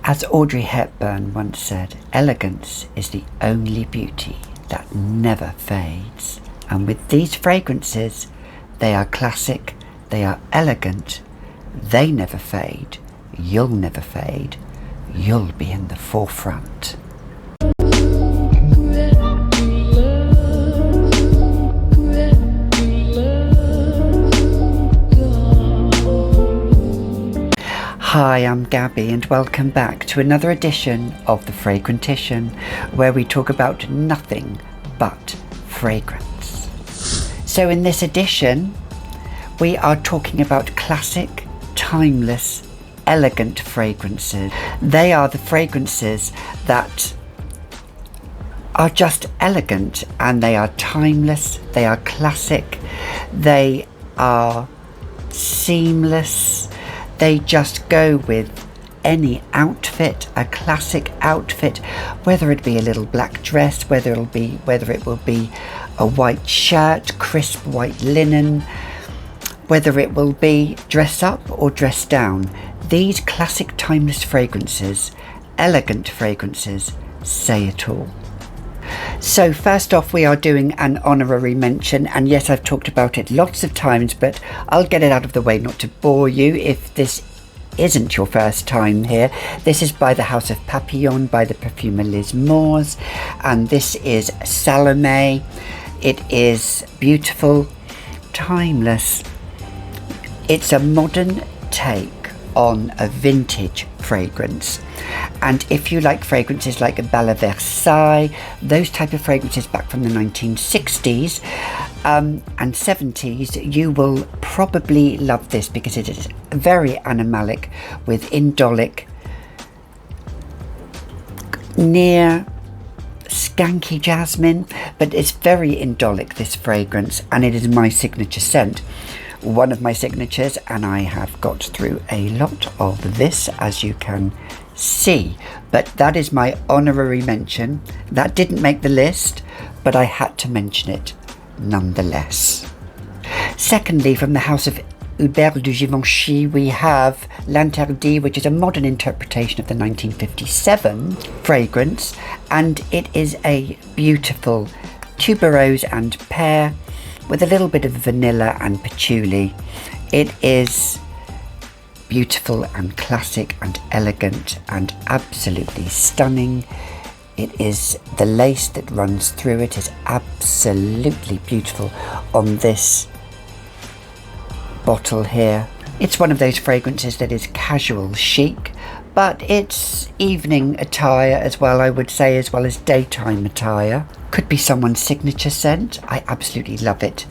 As Audrey Hepburn once said, elegance is the only beauty that never fades. And with these fragrances, they are classic, they are elegant, they never fade, you'll never fade, you'll be in the forefront. Hi, I'm Gabby and welcome back to another edition of The Fragrantician, where we talk about nothing but fragrance. So in this edition, we are talking about classic, timeless, elegant fragrances. They are the fragrances that are just elegant, and they are timeless, they are classic, they are seamless. They just go with any outfit, a classic outfit, whether it be a little black dress, whether it will be a white shirt, crisp white linen, whether it will be dress up or dress down. These classic timeless fragrances, elegant fragrances, say it all. So first off, we are doing an honorary mention, and yes, I've talked about it lots of times, but I'll get it out of the way not to bore you if this isn't your first time here. This is by the House of Papillon, by the perfumer Liz Moores, and this is Salome. It is beautiful, timeless. It's a modern take on a vintage fragrance. And if you like fragrances like Bal Versailles, those type of fragrances back from the 1960s and 70s, you will probably love this because it is very animalic with indolic, near skanky jasmine, but it's very indolic, this fragrance, and it is my signature scent. One of my signatures, and I have got through a lot of this, as you can see, but that is my honorary mention. That didn't make the list, but I had to mention it nonetheless. Secondly, from the House of Hubert de Givenchy, we have L'Interdit, which is a modern interpretation of the 1957 fragrance, and it is a beautiful tuberose and pear with a little bit of vanilla and patchouli. It is beautiful and classic and elegant and absolutely stunning. It is, the lace that runs through it is absolutely beautiful on this bottle here. It's one of those fragrances that is casual chic, but it's evening attire as well, I would say, as well as daytime attire. Could be someone's signature scent. I absolutely love it.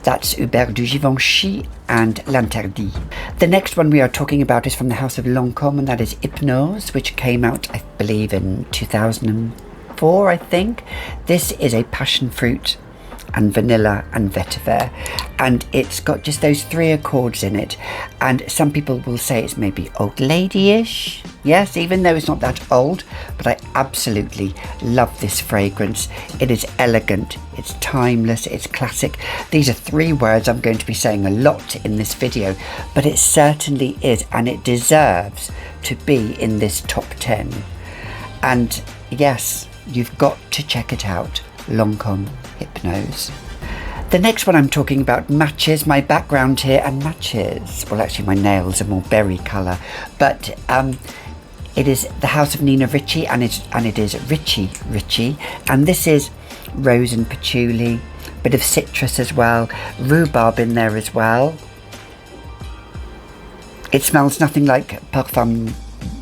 That's Hubert de Givenchy and L'Interdit. The next one we are talking about is from the House of Lancome, and that is Hypnos, which came out, I believe, in 2004, I think. This is a passion fruit and vanilla and vetiver, and it's got just those three accords in it, and some people will say it's maybe old lady-ish. Yes, even though it's not that old, but I absolutely love this fragrance. It is elegant, it's timeless, it's classic. These are three words I'm going to be saying a lot in this video, but it certainly is, and it deserves to be in this top 10. And yes, you've got to check it out. Lancome Hypnos. The next one I'm talking about matches my background here and matches, well, actually my nails are more berry colour, but it is the House of Nina Ricci, and it is Richie, and this is rose and patchouli, bit of citrus as well, rhubarb in there as well. It smells nothing like Parfum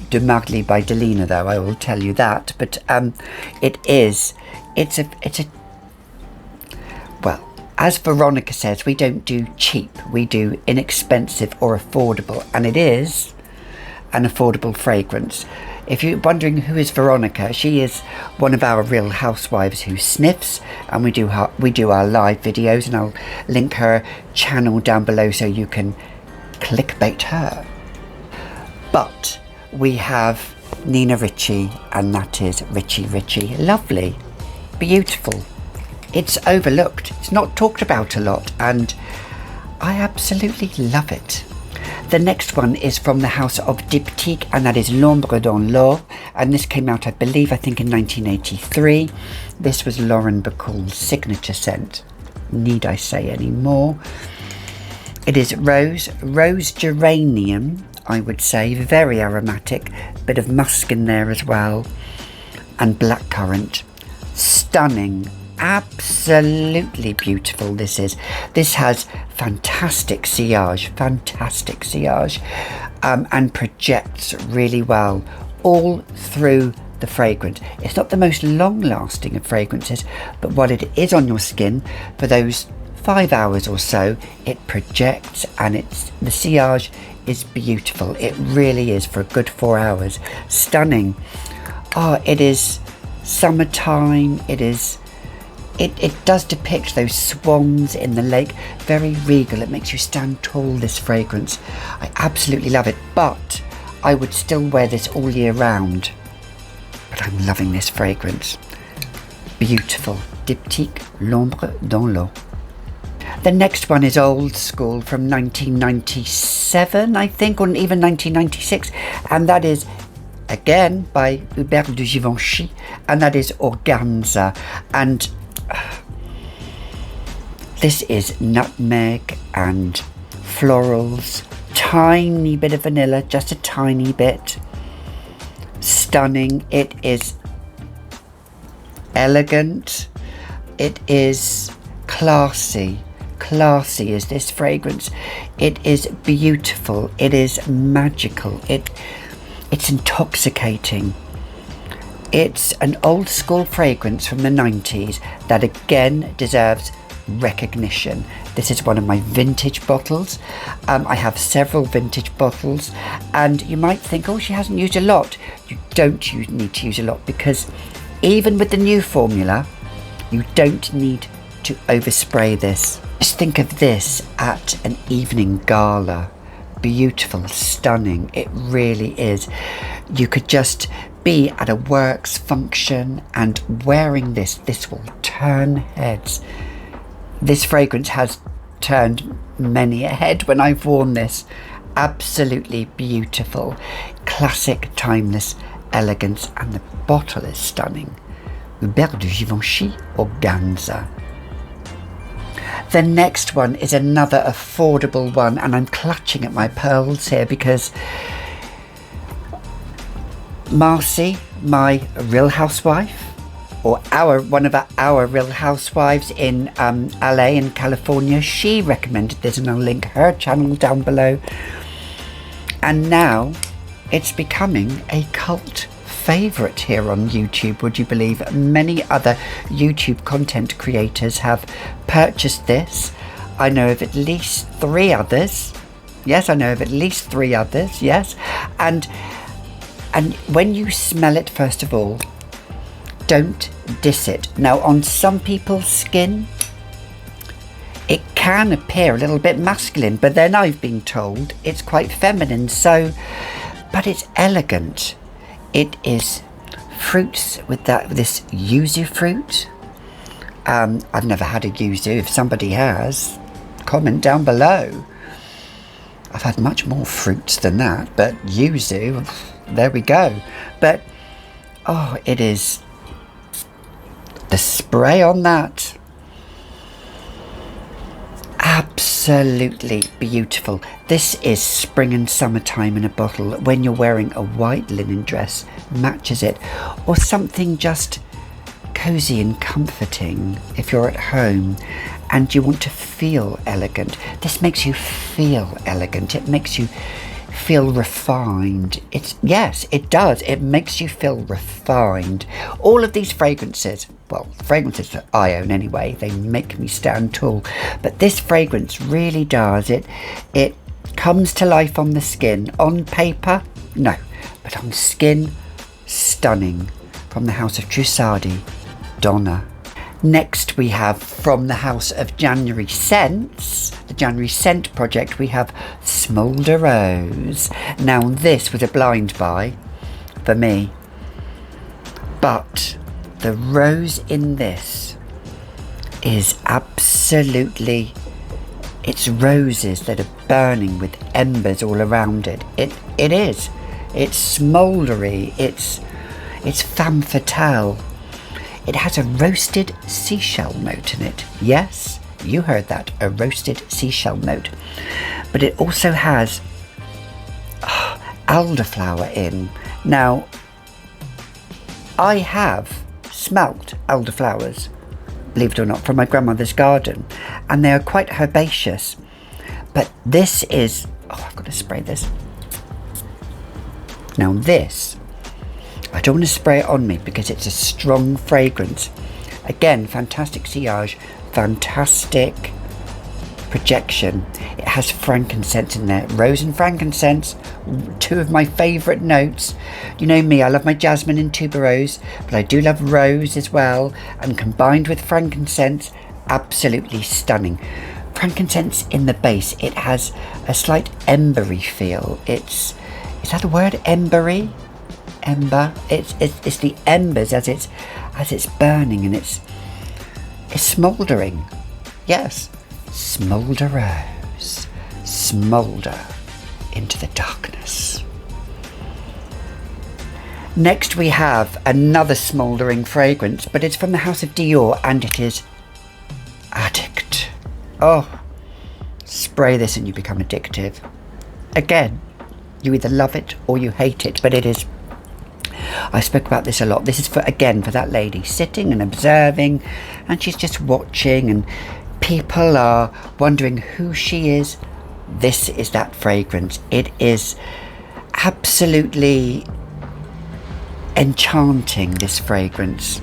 de Marly by Delina, though, I will tell you that, but it's a well, as Veronica says, we don't do cheap, we do inexpensive or affordable, and it is an affordable fragrance. If you're wondering who is Veronica, she is one of our real housewives who sniffs, and we do our live videos, and I'll link her channel down below so you can clickbait her. But we have Nina Ricci, and that is Richie. Lovely, beautiful. It's overlooked, it's not talked about a lot, and I absolutely love it. The next one is from the house of Diptyque, and that is L'Ombre dans l'eau, and this came out, I think in 1983. This was Lauren Bacall's signature scent. Need I say any more? It is rose geranium, I would say, very aromatic, bit of musk in there as well, and blackcurrant. Stunning, absolutely beautiful this is. This has fantastic sillage, and projects really well all through the fragrance. It's not the most long lasting of fragrances, but while it is on your skin for those 5 hours or so, it projects, and the sillage is beautiful. It really is, for a good 4 hours. Stunning. Oh, it is summertime. It does depict those swans in the lake. Very regal. It makes you stand tall, this fragrance. I absolutely love it, but I would still wear this all year round. But I'm loving this fragrance. Beautiful. Diptyque, L'Ombre dans l'eau. The next one is old school, from 1997, I think, or even 1996, and that is, again, by Hubert de Givenchy, and that is Organza. And this is nutmeg and florals, tiny bit of vanilla, just a tiny bit. Stunning. It is elegant. It is classy is this fragrance. It is beautiful. It is magical. It's intoxicating. It's an old school fragrance from the 90s that again deserves recognition. This is one of my vintage bottles. I have several vintage bottles, and you might think, oh, she hasn't used a lot. You don't need to use a lot, because even with the new formula, you don't need to overspray this. Just think of this at an evening gala. Beautiful, stunning, it really is. You could just be at a works function and wearing this will turn heads. This fragrance has turned many a head when I've worn this. Absolutely beautiful, classic, timeless elegance, and the bottle is stunning. Hubert de Givenchy Organza. The next one is another affordable one, and I'm clutching at my pearls here because Marcy, my Real Housewife, or one of our Real Housewives in LA in California, she recommended this, and I'll link her channel down below. And now it's becoming a cult favourite here on YouTube, would you believe? Many other YouTube content creators have purchased this. I know of at least 3 others. Yes, I know of at least 3 others, yes. And when you smell it, first of all, don't diss it. Now, on some people's skin, it can appear a little bit masculine, but then I've been told it's quite feminine, but it's elegant. It is fruits with this yuzu fruit. I've never had a yuzu. If somebody has, comment down below. I've had much more fruits than that, but yuzu, there we go. But, oh, it is the spray on that. Absolutely beautiful. This is spring and summertime in a bottle. When you're wearing a white linen dress, matches it, or something just cozy and comforting if you're at home and you want to feel elegant. This makes you feel elegant. It makes you feel refined. Yes, it does. It makes you feel refined. All of these fragrances, well, fragrances that I own anyway, they make me stand tall. But this fragrance really does. It comes to life on the skin. On paper, no. But on skin, stunning. From the house of Trussardi, Donna. Next we have from the house of January Scents, the January Scent project, we have Smolder Rose. Now this was a blind buy for me, but the rose in this is absolutely It's roses that are burning with embers all around it. It is. It's smoldery. It's femme fatale. It has a roasted seashell note in it. Yes, you heard that, a roasted seashell note. But it also has elderflower in. Now, I have smelt elderflowers, believe it or not, from my grandmother's garden, and they are quite herbaceous. But this is, I've got to spray this. Now this, I don't want to spray it on me because it's a strong fragrance. Again, fantastic sillage, fantastic projection. It has frankincense in there. Rose and frankincense, two of my favourite notes. You know me, I love my jasmine and tuberose, but I do love rose as well. And combined with frankincense, absolutely stunning. Frankincense in the base, it has a slight embery feel. Is that a word? Embery? Ember. It's the embers as it's burning, and it's smouldering. Yes. Smolder rose. Smolder into the darkness. Next we have another smouldering fragrance, but it's from the house of Dior, and it is Addict. Oh, spray this and you become addictive. Again, you either love it or you hate it, but it is. I spoke about this a lot. This is for that lady sitting and observing, and she's just watching, and people are wondering who she is. This is that fragrance. It is absolutely enchanting, this fragrance.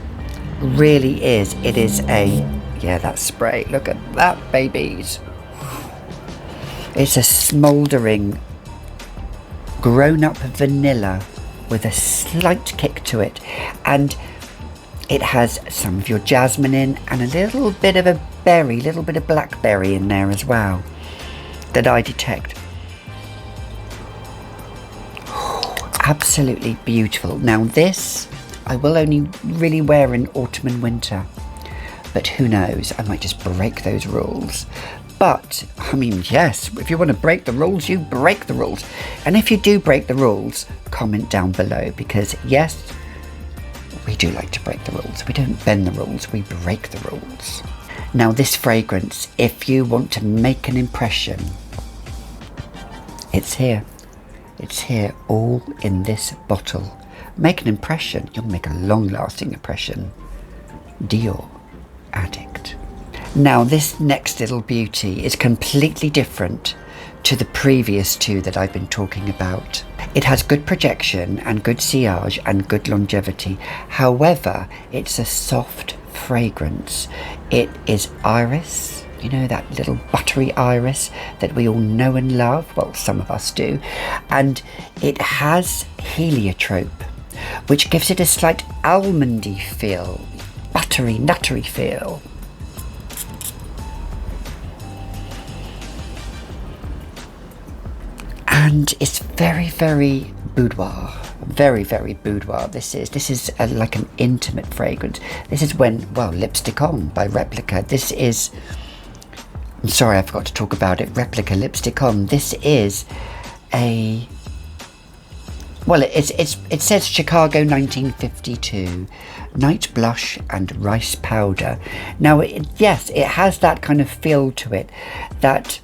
Really is. It is that spray. Look at that, babies. It's a smouldering, grown-up vanilla with a slight kick to it, and it has some of your jasmine in, and a little bit of a berry, little bit of blackberry in there as well, that I detect. Absolutely beautiful. Now this, I will only really wear in autumn and winter, but who knows, I might just break those rules. But, I mean, yes, if you want to break the rules, you break the rules. And if you do break the rules, comment down below, because yes, we do like to break the rules. We don't bend the rules, we break the rules. Now this fragrance, if you want to make an impression, it's here. It's here, all in this bottle. Make an impression, you'll make a long-lasting impression. Dior Addict. Now this next little beauty is completely different to the previous two that I've been talking about. It has good projection and good sillage and good longevity. However, it's a soft fragrance. It is iris, you know, that little buttery iris that we all know and love. Well, some of us do. And it has heliotrope, which gives it a slight almondy feel, buttery, nuttery feel. And it's very, very boudoir. Very, very boudoir. This is like an intimate fragrance. This is Lipstick On by Replica. This is, I'm sorry, I forgot to talk about it. Replica Lipstick On. This is it says Chicago 1952, night blush and rice powder. Now, yes, it has that kind of feel to it, that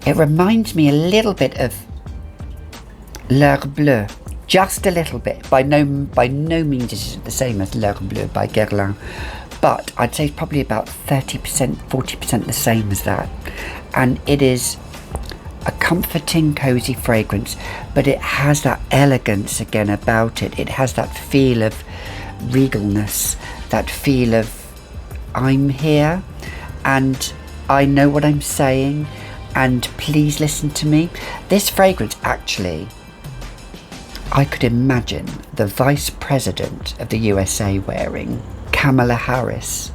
it reminds me a little bit of L'Heure Bleue, just a little bit. By no means is it the same as L'Heure Bleue by Guerlain, but I'd say it's probably about 30%, 40% the same as that. And it is a comforting, cozy fragrance, but it has that elegance again about it. It has that feel of regalness, that feel of I'm here and I know what I'm saying, and please listen to me. This fragrance, actually, I could imagine the Vice President of the USA wearing, Kamala Harris.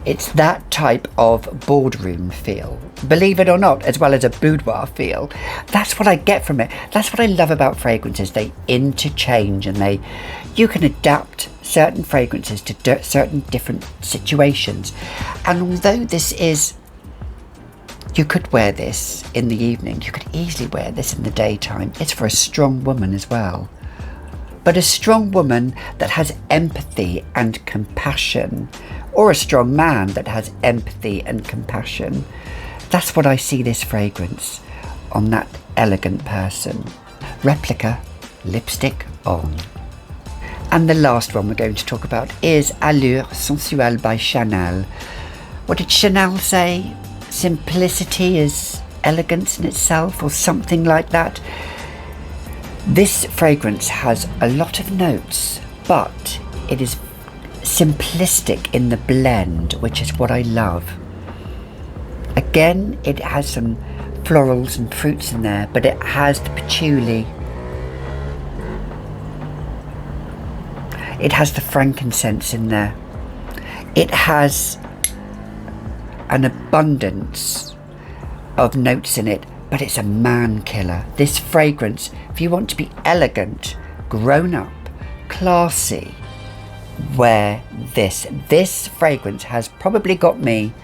It's that type of boardroom feel, believe it or not, as well as a boudoir feel. That's what I get from it. That's what I love about fragrances. They interchange, and you can adapt certain fragrances to certain different situations. And although this is, You could wear this in the evening. You could easily wear this in the daytime. It's for a strong woman as well. But a strong woman that has empathy and compassion, or a strong man that has empathy and compassion. That's what I see this fragrance on that elegant person. Replica, lipstick on. And the last one we're going to talk about is Allure Sensuelle by Chanel. What did Chanel say? Simplicity is elegance in itself, or something like that. This fragrance has a lot of notes, but it is simplistic in the blend, which is what I love. Again, it has some florals and fruits in there, but it has the patchouli. It has the frankincense in there. It has an abundance of notes in it, but it's a man killer. This fragrance, if you want to be elegant, grown up, classy, wear this. This fragrance has probably got me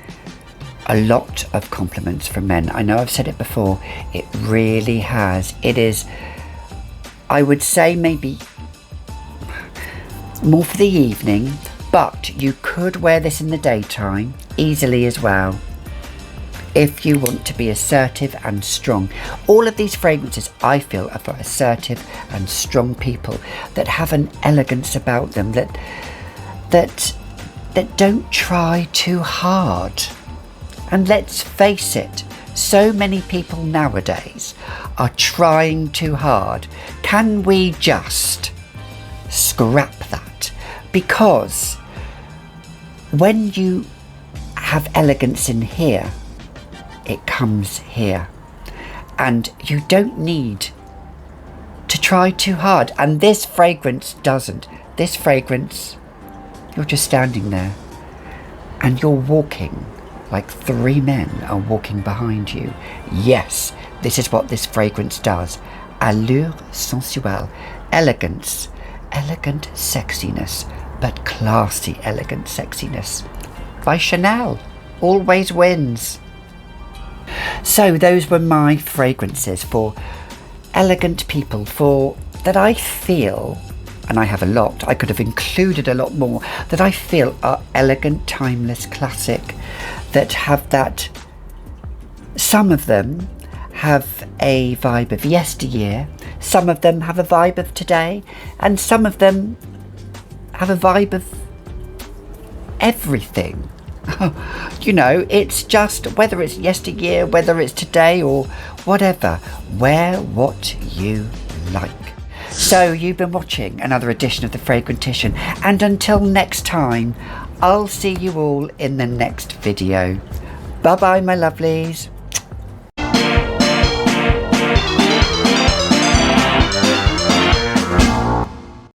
a lot of compliments from men. I know I've said it before, it really has. It is, I would say, maybe more for the evening, but you could wear this in the daytime easily as well, if you want to be assertive and strong. All of these fragrances, I feel, are for assertive and strong people that have an elegance about them, that don't try too hard. And let's face it, so many people nowadays are trying too hard. Can we just scrap that? Because when you have elegance in here, it comes here, and you don't need to try too hard. And this fragrance doesn't. This fragrance, you're just standing there and you're walking like 3 men are walking behind you. Yes, this is what this fragrance does. Allure sensuelle, elegance, elegant sexiness, but classy elegant sexiness. By Chanel, always wins. So those were my fragrances for elegant people, for that I feel, and I have a lot, I could have included a lot more, that I feel are elegant, timeless, classic, that have that, some of them have a vibe of yesteryear, some of them have a vibe of today, and some of them have a vibe of everything. You know, it's just whether it's yesteryear, whether it's today, or whatever. Wear what you like. So you've been watching another edition of the Fragrantician, and until next time, I'll see you all in the next video. Bye bye, my lovelies.